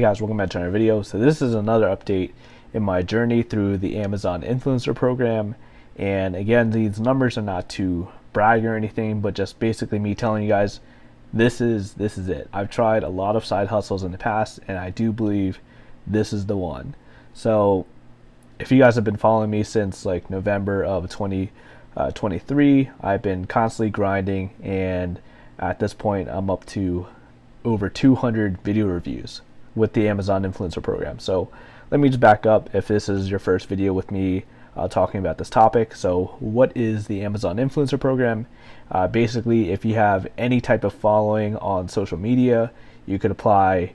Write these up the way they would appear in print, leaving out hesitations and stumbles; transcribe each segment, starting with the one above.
Hey guys, welcome back to another video. So this is another update in my journey through the Amazon influencer program. And again, these numbers are not to brag or anything, but just basically me telling you guys this is it. I've tried a lot of side hustles in the past, and I do believe this is the one. So if you guys have been following me since like November of 2023, I've been constantly grinding, and at this point I'm up to over 200 video reviews with the Amazon influencer program. So let me just back up if this is your first video with me talking about this topic. So what is the Amazon influencer program? Basically, if you have any type of following on social media, you could apply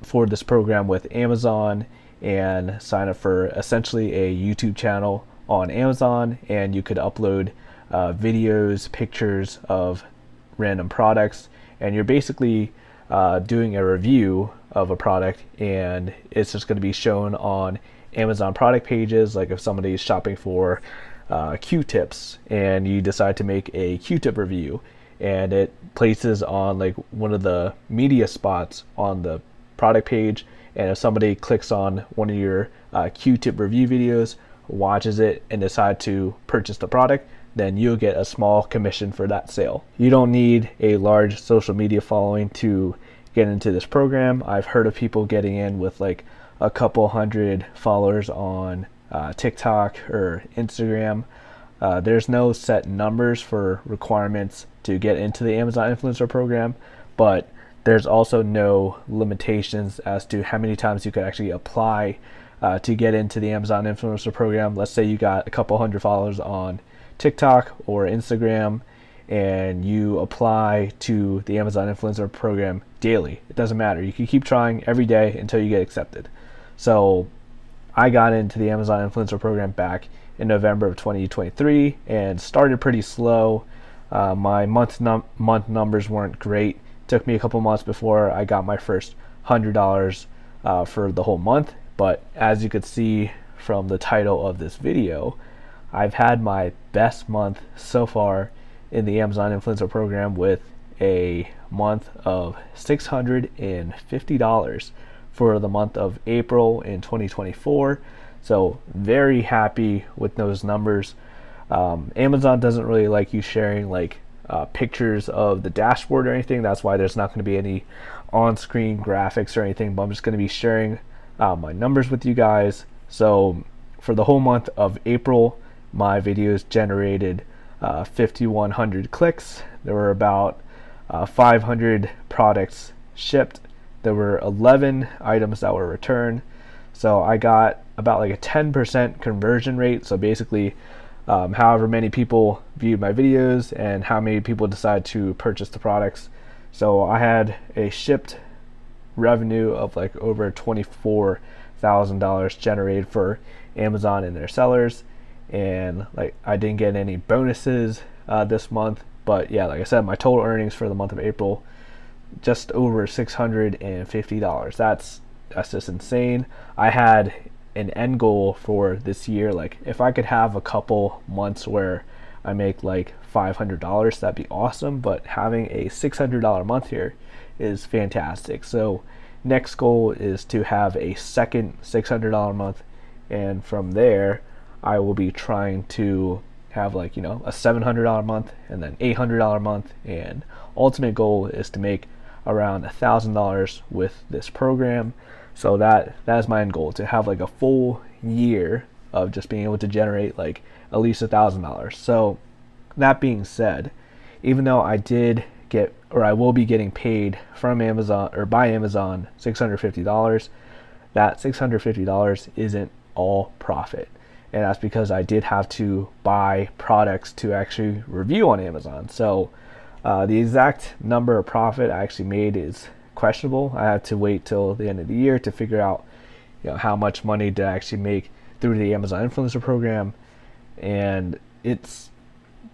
for this program with Amazon and sign up for essentially a YouTube channel on Amazon, and you could upload videos, pictures of random products, and you're basically doing a review of a product, and it's just going to be shown on Amazon product pages. Like if somebody is shopping for Q-tips and you decide to make a Q-tip review, and it places on like one of the media spots on the product page, and if somebody clicks on one of your Q-tip review videos, watches it, and decide to purchase the product, then you'll get a small commission for that sale. You don't need a large social media following to get into this program. I've heard of people getting in with like a couple hundred followers on TikTok or Instagram. There's no set numbers for requirements to get into the Amazon influencer program, but there's also no limitations as to how many times you could actually apply to get into the Amazon influencer program. Let's say you got a couple hundred followers on TikTok or Instagram, and you apply to the Amazon influencer program daily. It doesn't matter. You can keep trying every day until you get accepted. So I got into the Amazon influencer program back in November of 2023 and started pretty slow. My month numbers weren't great. It took me a couple months before I got my first $100 for the whole month. But as you could see from the title of this video, I've had my best month so far in the Amazon influencer program with a month of $650 for the month of April in 2024. So very happy with those numbers. Amazon doesn't really like you sharing like pictures of the dashboard or anything. That's why there's not going to be any on-screen graphics or anything, but I'm just going to be sharing my numbers with you guys. So for the whole month of April, my videos generated 5,100 clicks. There were about 500 products shipped. There were 11 items that were returned. So I got about like a 10% conversion rate. So basically, however many people viewed my videos and how many people decide to purchase the products. So I had a shipped revenue of like over $24,000 generated for Amazon and their sellers. And like I didn't get any bonuses this month, but yeah, like I said, my total earnings for the month of April just over $650. That's just insane. I had an end goal for this year, like if I could have a couple months where I make like $500, that'd be awesome, but having a $600 month here is fantastic. So next goal is to have a second $600 month, and from there I will be trying to have like, you know, a $700 month and then $800 month, and ultimate goal is to make around $1,000 with this program. So that is my end goal, to have like a full year of just being able to generate like at least $1,000. So that being said, even though I did get, or I will be getting paid from Amazon or by Amazon $650, that $650 isn't all profit. And that's because I did have to buy products to actually review on Amazon. So the exact number of profit I actually made is questionable. I had to wait till the end of the year to figure out, you know, how much money did I actually make through the Amazon influencer program, and it's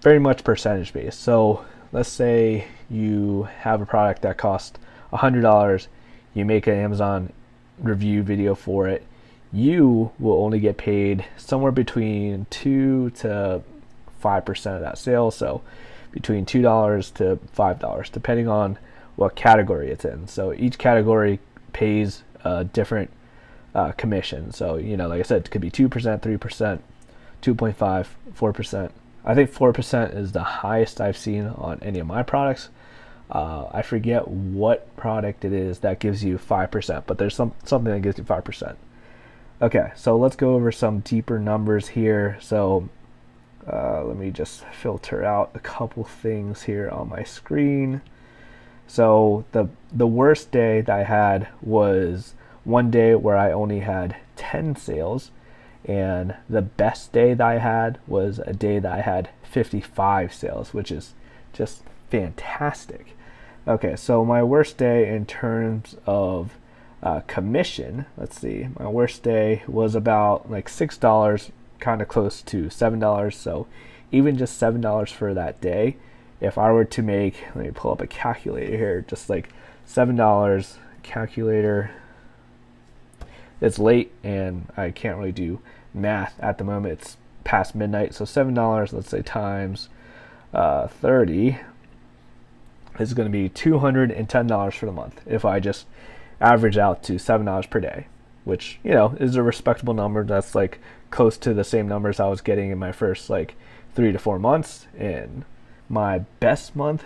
very much percentage based. So let's say you have a product that costs $100, you make an Amazon review video for it, you will only get paid somewhere between 2 to 5% of that sale. So between $2 to $5, depending on what category it's in. So each category pays a different commission. So, you know, like I said, it could be 2%, 3%, 2.5, 4%. I think 4% is the highest I've seen on any of my products. I forget what product it is that gives you 5%, but there's something that gives you 5%. Okay, so let's go over some deeper numbers here. So let me just filter out a couple things here on my screen. So the worst day that I had was one day where I only had 10 sales, and the best day that I had was a day that I had 55 sales, which is just fantastic. Okay, so my worst day in terms of commission, let's see, my worst day was about like $6, kind of close to $7. So even just $7 for that day, if I were to make, let me pull up a calculator here, just like $7 calculator. It's late and I can't really do math at the moment. It's past midnight, so $7, let's say, times 30 is going to be $210 for the month if I just average out to $7 per day, which, you know, is a respectable number. That's like close to the same numbers I was getting in my first like 3 to 4 months. And my best month,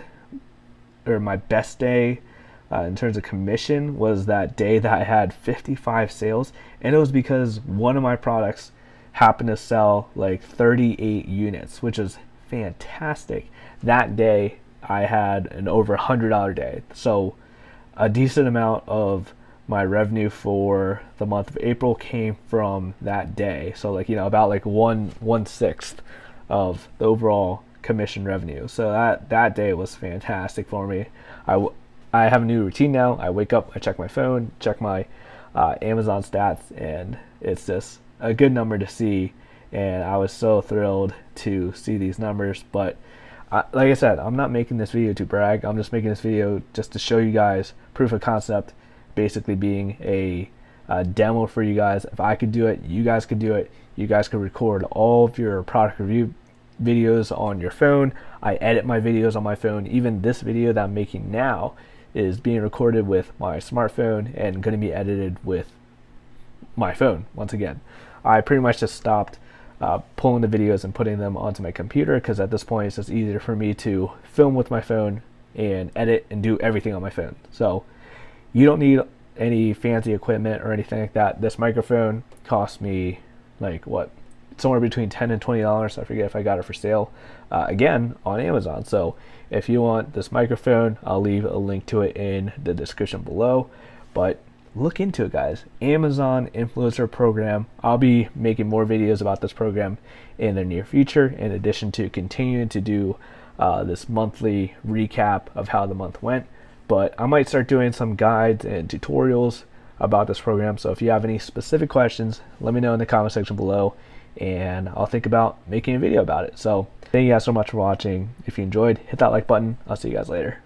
or my best day in terms of commission, was that day that I had 55 sales, and it was because one of my products happened to sell like 38 units, which is fantastic. That day I had an over $100 day, so a decent amount of my revenue for the month of April came from that day. So like, you know, about like 1/6 of the overall commission revenue. So that day was fantastic for me. I have a new routine now. I wake up, I check my phone, check my Amazon stats, and it's just a good number to see. And I was so thrilled to see these numbers. But like I said, I'm not making this video to brag. I'm just making this video just to show you guys proof of concept, basically being a demo for you guys. If I could do it, you guys could do it. You guys could record all of your product review videos on your phone. I edit my videos on my phone. Even this video that I'm making now is being recorded with my smartphone and going to be edited with my phone once again. I pretty much just stopped pulling the videos and putting them onto my computer, because at this point it's just easier for me to film with my phone and edit and do everything on my phone. So you don't need any fancy equipment or anything like that. This microphone cost me like what, somewhere between $10 and $20. I forget if I got it for sale again on Amazon. So if you want this microphone, I'll leave a link to it in the description below. But look into it, guys. Amazon Influencer Program. I'll be making more videos about this program in the near future, in addition to continuing to do this monthly recap of how the month went. But I might start doing some guides and tutorials about this program. So if you have any specific questions, let me know in the comment section below, and I'll think about making a video about it. So thank you guys so much for watching. If you enjoyed, hit that like button. I'll see you guys later.